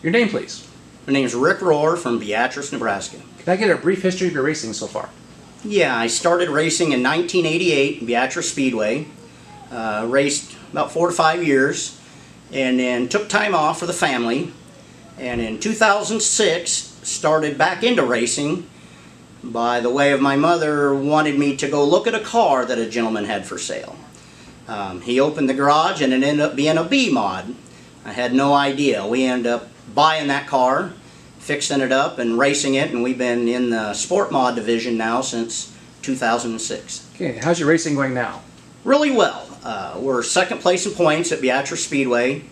Your name, please. My name is Rohr from Beatrice, Nebraska. Can I get a brief history of your racing so far? Yeah, I started racing in 1988 in Beatrice Speedway. Raced about 4 to 5 years, and then took time off for the family. And in 2006, started back into racing by the way of my mother wanted me to go look at a car that a gentleman had for sale. He opened the garage and it ended up being a B mod. I had no idea. We ended up buying that car, fixing it up and racing it, and we've been in the sport mod division now since 2006. Okay, how's your racing going now? Really well. We're second place in points at Beatrice Speedway.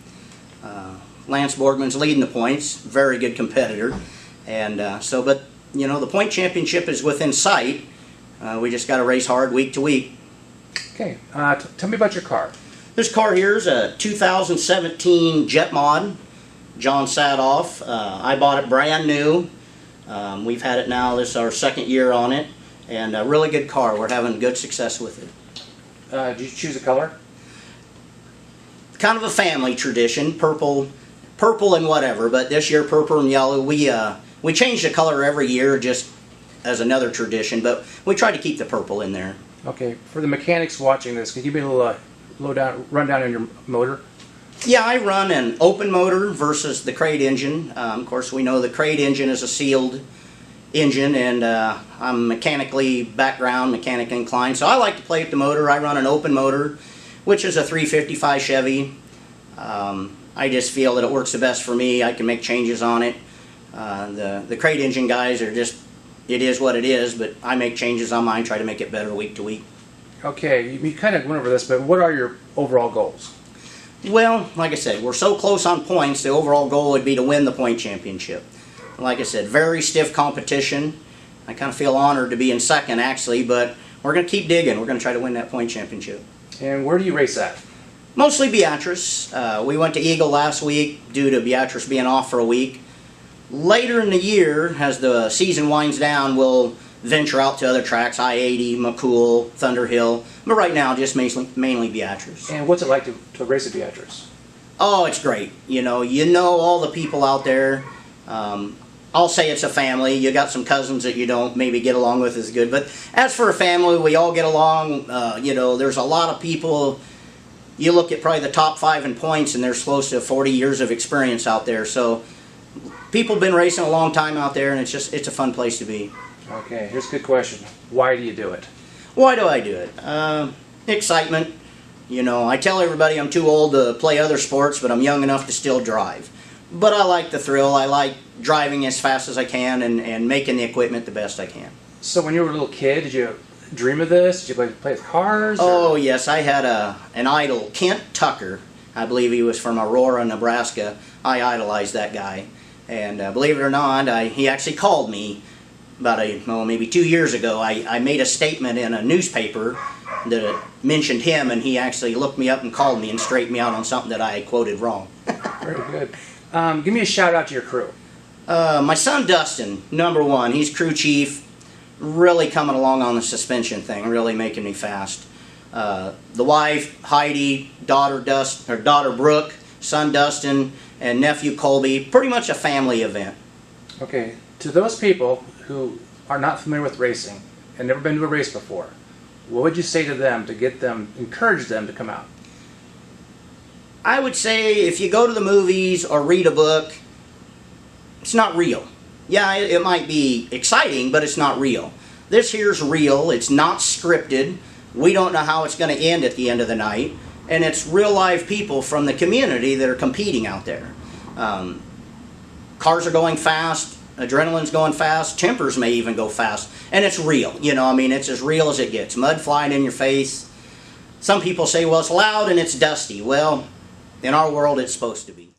Lance Borgman's leading the points, very good competitor. And but you know, the point championship is within sight. We just got to race hard week to week. Okay, tell me about your car. This car here is a 2017 Jet Mod, John Sadoff. I bought it brand new. We've had it now, this is our second year on it, and a really good car. We're having good success with it. Did you choose a color? Kind of a family tradition, purple and whatever, but this year purple and yellow. We change the color every year just as another tradition, but we try to keep the purple in there. Okay, for the mechanics watching this, can you give me a little rundown on your motor? Yeah, I run an open motor versus the crate engine. Of course, we know the crate engine is a sealed engine, and I'm mechanically inclined, so I like to play with the motor. I run an open motor, which is a 355 Chevy. I just feel that it works the best for me. I can make changes on it. The crate engine guys are just, it is what it is, but I make changes on mine, try to make it better week to week. Okay, you kind of went over this, but what are your overall goals? Well, like I said, we're so close on points, the overall goal would be to win the point championship. Like I said, very stiff competition. I kind of feel honored to be in second, actually, but we're going to keep digging. We're going to try to win that point championship. And where do you race at? Mostly Beatrice. We went to Eagle last week due to Beatrice being off for a week. Later in the year, as the season winds down, we'll venture out to other tracks, I-80, McCool, Thunder Hill, but right now just mainly Beatrice. And what's it like to race at Beatrice? Oh, it's great. You know all the people out there. I'll say it's a family. You got some cousins that you don't maybe get along with as good, but as for a family, we all get along. There's a lot of people. You look at probably the top 5 in points, and there's close to 40 years of experience out there. So people have been racing a long time out there, and it's a fun place to be. Okay, here's a good question. Why do you do it? Why do I do it? Excitement. I tell everybody I'm too old to play other sports, but I'm young enough to still drive. But I like the thrill. I like driving as fast as I can and making the equipment the best I can. So when you were a little kid, did you dream of this? Did you play with cars? Oh, yes. I had an idol, Kent Tucker. I believe he was from Rohr, Nebraska. I idolized that guy. And believe it or not, he actually called me about maybe 2 years ago. I made a statement in a newspaper that mentioned him, and he actually looked me up and called me and straightened me out on something that I quoted wrong. Very good. Give me a shout out to your crew. My son Dustin, _1, he's crew chief, really coming along on the suspension thing, really making me fast. The wife Heidi, daughter Brooke, son Dustin, and nephew Colby, pretty much a family event. Okay, to those people who are not familiar with racing and never been to a race before, what would you say to them to encourage them to come out? I would say if you go to the movies or read a book, it's not real. Yeah, it might be exciting, but it's not real. This here's real. It's not scripted. We don't know how it's going to end at the end of the night. And it's real live people from the community that are competing out there. Cars are going fast. Adrenaline's going fast. Tempers may even go fast. And it's real. It's as real as it gets. Mud flying in your face. Some people say, well, it's loud and it's dusty. Well, in our world, it's supposed to be.